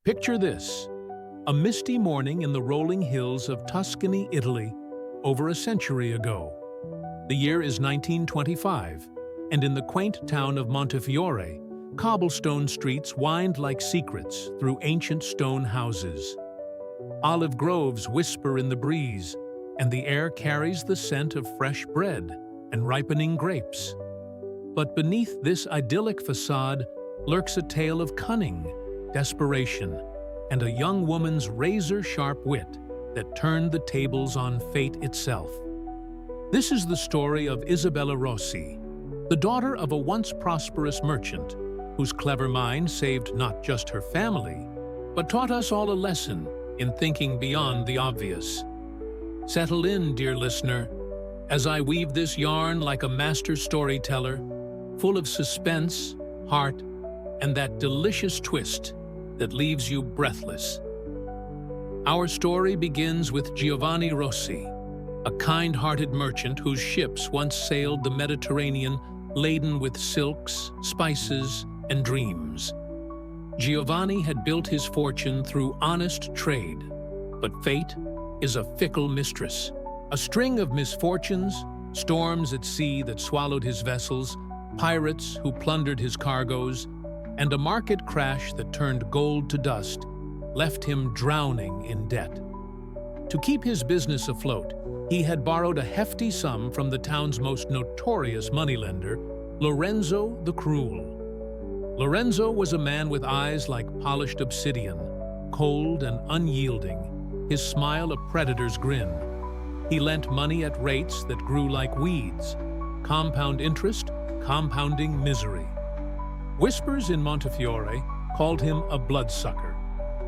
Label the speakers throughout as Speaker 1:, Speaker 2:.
Speaker 1: Picture this: a misty morning in the rolling hills of Tuscany, Italy, over a century ago. The year is 1925, and in the quaint town of Montefiore, cobblestone streets wind like secrets through ancient stone houses. Olive groves whisper in the breeze, and the air carries the scent of fresh bread and ripening grapes. But beneath this idyllic facade lurks a tale of cunning, desperation, and a young woman's razor-sharp wit that turned the tables on fate itself. This is the story of Isabella Rossi, the daughter of a once prosperous merchant whose clever mind saved not just her family, but taught us all a lesson in thinking beyond the obvious. Settle in, dear listener, as I weave this yarn like a master storyteller, full of suspense, heart, and that delicious twist that leaves you breathless. Our story begins with Giovanni Rossi, a kind-hearted merchant whose ships once sailed the Mediterranean laden with silks, spices, and dreams. Giovanni had built his fortune through honest trade, but fate is a fickle mistress. A string of misfortunes, storms at sea that swallowed his vessels, pirates who plundered his cargoes, and a market crash that turned gold to dust left him drowning in debt. To keep his business afloat, he had borrowed a hefty sum from the town's most notorious moneylender, Lorenzo the Cruel. Lorenzo was a man with eyes like polished obsidian, cold and unyielding, his smile a predator's grin. He lent money at rates that grew like weeds, compound interest, compounding misery. Whispers in Montefiore called him a bloodsucker,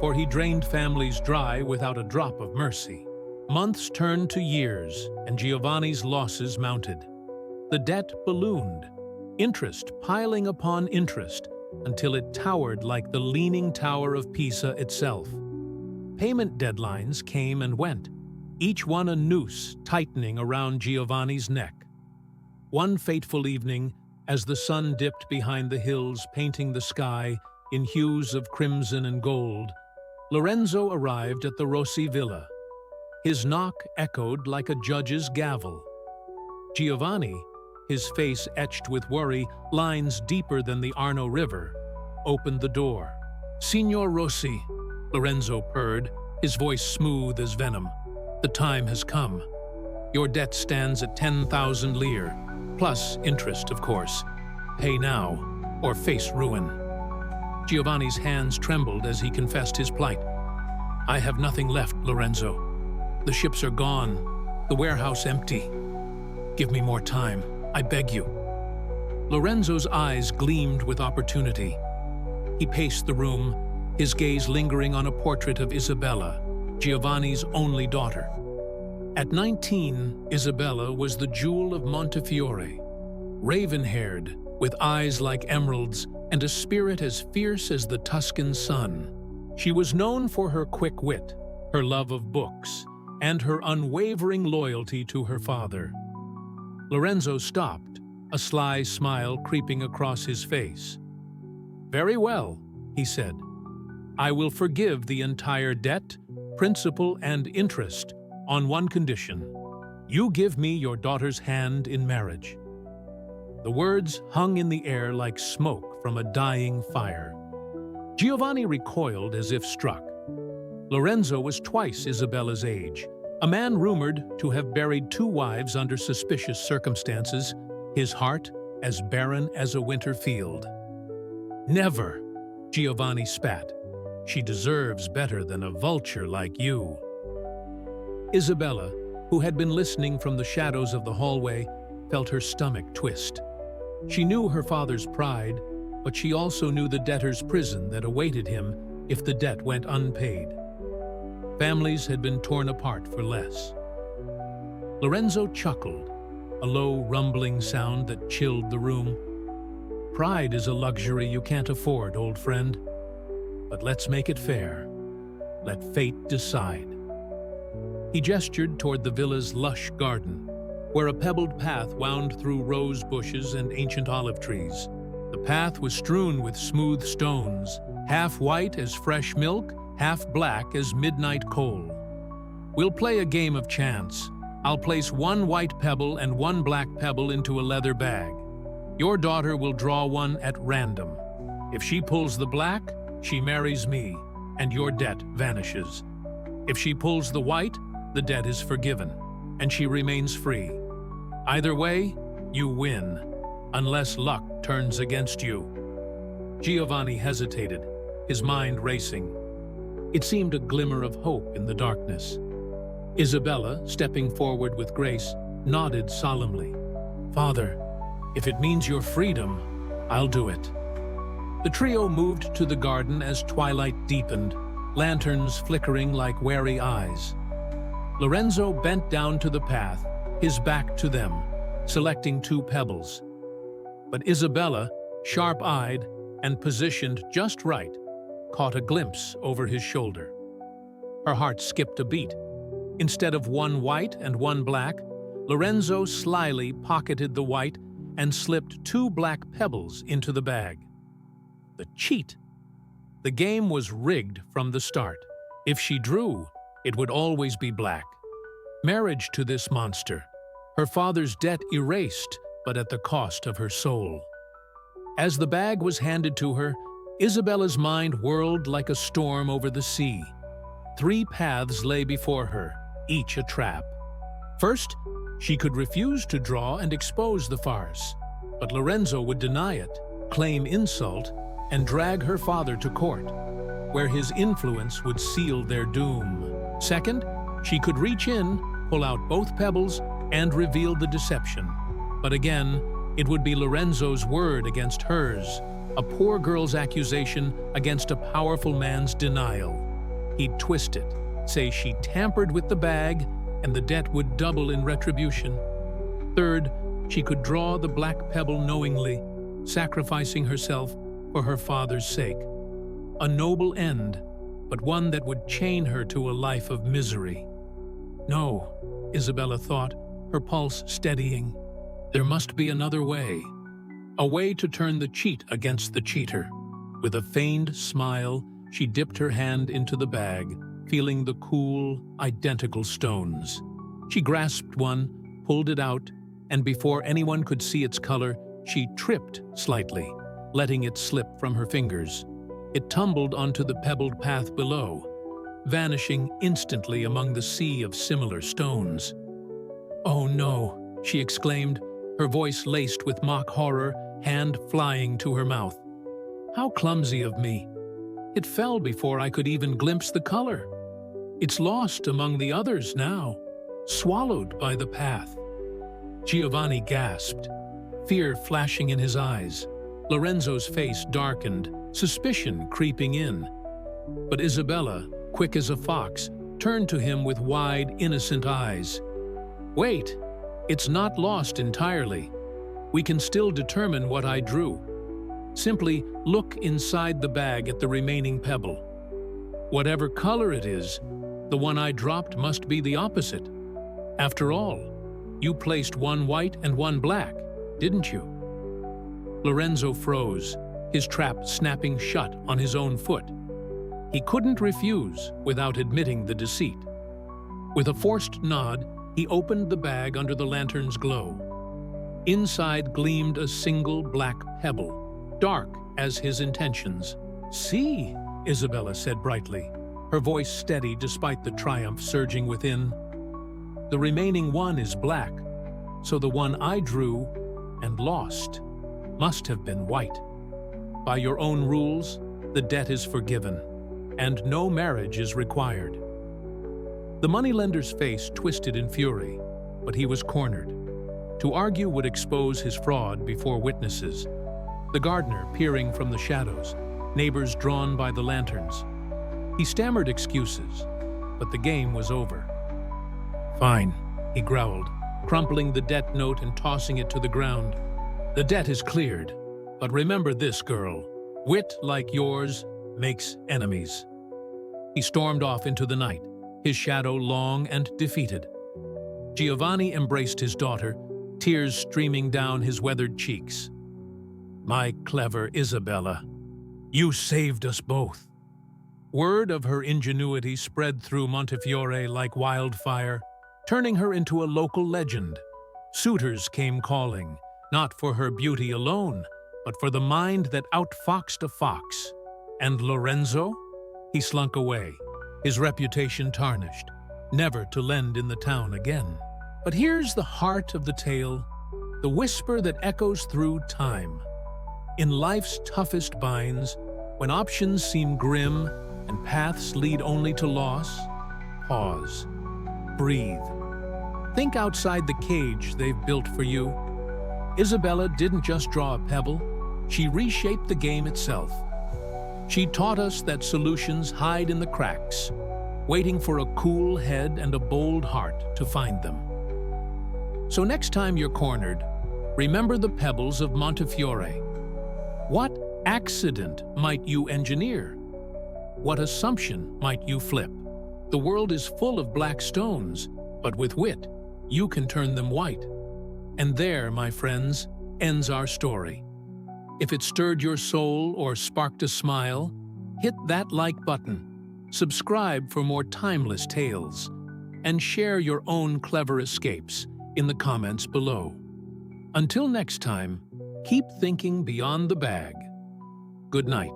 Speaker 1: for he drained families dry without a drop of mercy. Months turned to years, and Giovanni's losses mounted. The debt ballooned, interest piling upon interest, until it towered like the Leaning Tower of Pisa itself. Payment deadlines came and went, each one a noose tightening around Giovanni's neck. One fateful evening, as the sun dipped behind the hills painting the sky in hues of crimson and gold, Lorenzo arrived at the Rossi villa. His knock echoed like a judge's gavel. Giovanni, his face etched with worry, lines deeper than the Arno River, opened the door. "Signor Rossi," Lorenzo purred, his voice smooth as venom. "The time has come. Your debt stands at 10,000 lire, plus interest, of course. Pay now, or face ruin." Giovanni's hands trembled as he confessed his plight. "I have nothing left, Lorenzo. The ships are gone, the warehouse empty. Give me more time, I beg you." Lorenzo's eyes gleamed with opportunity. He paced the room, his gaze lingering on a portrait of Isabella, Giovanni's only daughter. At 19, Isabella was the jewel of Montefiore, raven-haired, with eyes like emeralds and a spirit as fierce as the Tuscan sun. She was known for her quick wit, her love of books, and her unwavering loyalty to her father. Lorenzo stopped, a sly smile creeping across his face. "Very well," he said. "I will forgive the entire debt, principal, and interest on one condition. You give me your daughter's hand in marriage." The words hung in the air like smoke from a dying fire. Giovanni recoiled as if struck. Lorenzo was twice Isabella's age, a man rumored to have buried 2 wives under suspicious circumstances, his heart as barren as a winter field. "Never," Giovanni spat. "She deserves better than a vulture like you." Isabella, who had been listening from the shadows of the hallway, felt her stomach twist. She knew her father's pride, but she also knew the debtor's prison that awaited him if the debt went unpaid. Families had been torn apart for less. Lorenzo chuckled, a low, rumbling sound that chilled the room. "Pride is a luxury you can't afford, old friend. But let's make it fair. Let fate decide." He gestured toward the villa's lush garden, where a pebbled path wound through rose bushes and ancient olive trees. The path was strewn with smooth stones, half white as fresh milk, half black as midnight coal. We'll play a game of chance. I'll place one white pebble and one black pebble into a leather bag. Your daughter will draw one at random. If she pulls the black, she marries me, and your debt vanishes. If she pulls the white, the debt is forgiven, and she remains free. Either way, you win, unless luck turns against you. Giovanni hesitated, his mind racing. It seemed a glimmer of hope in the darkness. Isabella, stepping forward with grace, nodded solemnly. "Father, if it means your freedom, I'll do it." The trio moved to the garden as twilight deepened, lanterns flickering like wary eyes. Lorenzo bent down to the path, his back to them, selecting 2 pebbles. But Isabella, sharp-eyed and positioned just right, caught a glimpse over his shoulder. Her heart skipped a beat. Instead of one white and one black, Lorenzo slyly pocketed the white and slipped 2 black pebbles into the bag. The cheat! The game was rigged from the start. If she drew, it would always be black. Marriage to this monster. Her father's debt erased, but at the cost of her soul. As the bag was handed to her, Isabella's mind whirled like a storm over the sea. 3 paths lay before her, each a trap. First, she could refuse to draw and expose the farce, but Lorenzo would deny it, claim insult, and drag her father to court, where his influence would seal their doom. Second, she could reach in, pull out both pebbles, and reveal the deception. But again, it would be Lorenzo's word against hers, a poor girl's accusation against a powerful man's denial. He'd twist it, say she tampered with the bag, and the debt would double in retribution. Third, she could draw the black pebble knowingly, sacrificing herself for her father's sake. A noble end, but one that would chain her to a life of misery. No, Isabella thought, her pulse steadying. There must be another way. A way to turn the cheat against the cheater. With a feigned smile, she dipped her hand into the bag, feeling the cool, identical stones. She grasped one, pulled it out, and before anyone could see its color, she tripped slightly, letting it slip from her fingers. It tumbled onto the pebbled path below, vanishing instantly among the sea of similar stones. "Oh no," she exclaimed, her voice laced with mock horror, hand flying to her mouth. "How clumsy of me. It fell before I could even glimpse the color. It's lost among the others now, swallowed by the path." Giovanni gasped, fear flashing in his eyes. Lorenzo's face darkened, suspicion creeping in. But Isabella, quick as a fox, turned to him with wide, innocent eyes. "Wait, it's not lost entirely. We can still determine what I drew. Simply look inside the bag at the remaining pebble. Whatever color it is, the one I dropped must be the opposite. After all, you placed one white and one black, didn't you?" Lorenzo froze, his trap snapping shut on his own foot. He couldn't refuse without admitting the deceit. With a forced nod, he opened the bag under the lantern's glow. Inside gleamed a single black pebble, dark as his intentions. "See," Isabella said brightly, her voice steady despite the triumph surging within. "The remaining one is black, so the one I drew and lost must have been white. By your own rules, the debt is forgiven, and no marriage is required." The moneylender's face twisted in fury, but he was cornered. To argue would expose his fraud before witnesses. The gardener peering from the shadows, neighbors drawn by the lanterns. He stammered excuses, but the game was over. "Fine," he growled, crumpling the debt note and tossing it to the ground. "The debt is cleared, but remember this, girl. Wit like yours makes enemies." He stormed off into the night, his shadow long and defeated. Giovanni embraced his daughter, tears streaming down his weathered cheeks. "My clever Isabella, You saved us both." Word of her ingenuity spread through Montefiore like wildfire, turning her into a local legend. Suitors came calling, not for her beauty alone, but for the mind that outfoxed a fox. And Lorenzo? He slunk away, his reputation tarnished, never to lend in the town again. But here's the heart of the tale, the whisper that echoes through time. In life's toughest binds, when options seem grim and paths lead only to loss, pause, breathe. Think outside the cage they've built for you. Isabella didn't just draw a pebble, she reshaped the game itself. She taught us that solutions hide in the cracks, waiting for a cool head and a bold heart to find them. So next time you're cornered, remember the pebbles of Montefiore. What accident might you engineer? What assumption might you flip? The world is full of black stones, but with wit, you can turn them white. And there, my friends, ends our story. If it stirred your soul or sparked a smile, hit that like button, subscribe for more timeless tales, and share your own clever escapes in the comments below. Until next time, keep thinking beyond the bag. Good night.